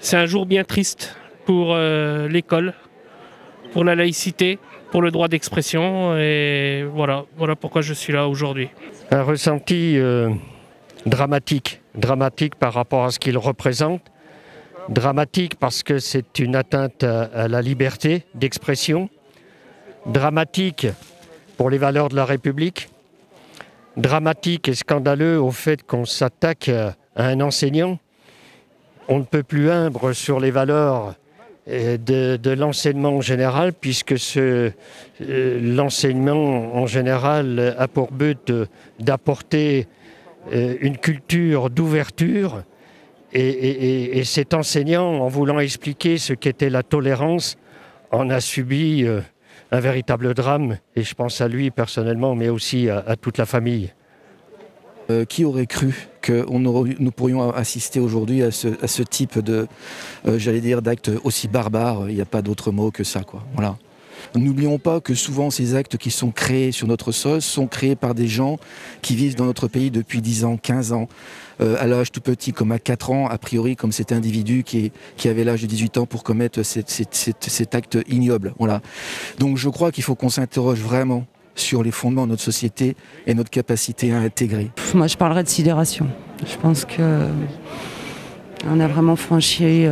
C'est un jour bien triste pour l'école, pour la laïcité, pour le droit d'expression, et voilà pourquoi je suis là aujourd'hui. Un ressenti dramatique par rapport à ce qu'il représente, dramatique parce que c'est une atteinte à la liberté d'expression, dramatique pour les valeurs de la République, dramatique et scandaleux au fait qu'on s'attaque à un enseignant. On ne peut plus humble sur les valeurs de l'enseignement en général, puisque l'enseignement en général a pour but d'apporter une culture d'ouverture. Et cet enseignant, en voulant expliquer ce qu'était la tolérance, en a subi un véritable drame. Et je pense à lui personnellement, mais aussi à toute la famille. Qui aurait cru que nous pourrions assister aujourd'hui à ce type de, d'actes aussi barbares? Il n'y a pas d'autre mot que ça, quoi. Voilà. N'oublions pas que souvent ces actes qui sont créés sur notre sol sont créés par des gens qui vivent dans notre pays depuis 10 ans, 15 ans, à l'âge tout petit comme à 4 ans, a priori comme cet individu qui avait l'âge de 18 ans pour commettre cet acte ignoble. Voilà. Donc je crois qu'il faut qu'on s'interroge vraiment sur les fondements de notre société et notre capacité à intégrer. Moi, je parlerais de sidération. Je pense qu'on a vraiment franchi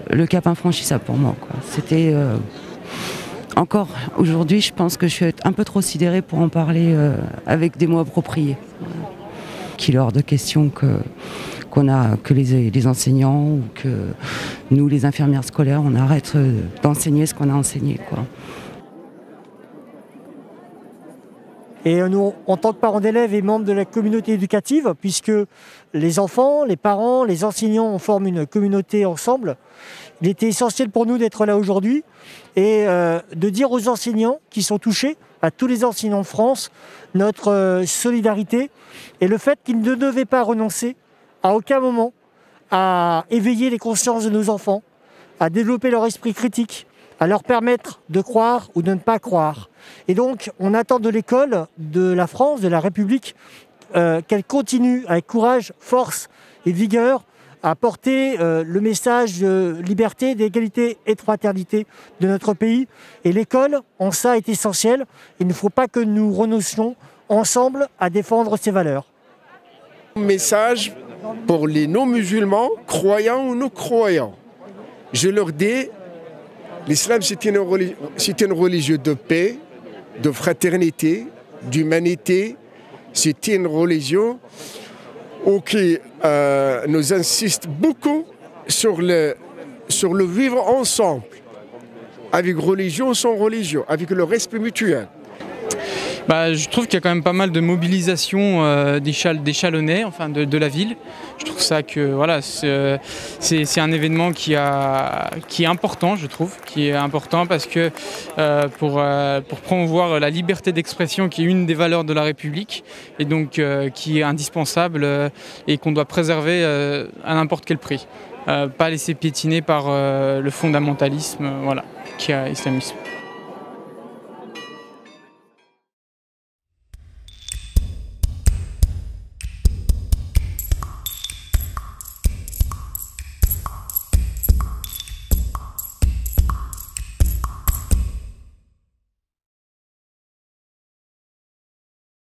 le cap infranchissable pour moi, quoi. C'était encore aujourd'hui, je pense que je suis un peu trop sidérée pour en parler avec des mots appropriés. Qu'il est hors de question que les enseignants ou que nous, les infirmières scolaires, on arrête d'enseigner ce qu'on a enseigné, quoi. Et nous, en tant que parents d'élèves et membres de la communauté éducative, puisque les enfants, les parents, les enseignants forment une communauté ensemble, il était essentiel pour nous d'être là aujourd'hui et de dire aux enseignants qui sont touchés, à tous les enseignants de France, notre solidarité et le fait qu'ils ne devaient pas renoncer à aucun moment à éveiller les consciences de nos enfants, à développer leur esprit critique, à leur permettre de croire ou de ne pas croire. Et donc, on attend de l'école, de la France, de la République, qu'elle continue avec courage, force et vigueur à porter le message de liberté, d'égalité et de fraternité de notre pays. Et l'école, en ça, est essentielle. Il ne faut pas que nous renoncions ensemble à défendre ces valeurs. Un message pour les non-musulmans, croyants ou non-croyants. Je leur dis, l'islam, c'est une religion de paix, de fraternité, d'humanité. C'est une religion qui nous insiste beaucoup sur le vivre ensemble, avec religion ou sans religion, avec le respect mutuel. Je trouve qu'il y a quand même pas mal de mobilisation des Chalonnais, enfin de la ville. Je trouve ça que voilà, c'est un événement qui est important, je trouve, qui est important parce que pour promouvoir la liberté d'expression, qui est une des valeurs de la République, et donc qui est indispensable et qu'on doit préserver à n'importe quel prix. Pas laisser piétiner par le fondamentalisme, voilà, qui est islamisme.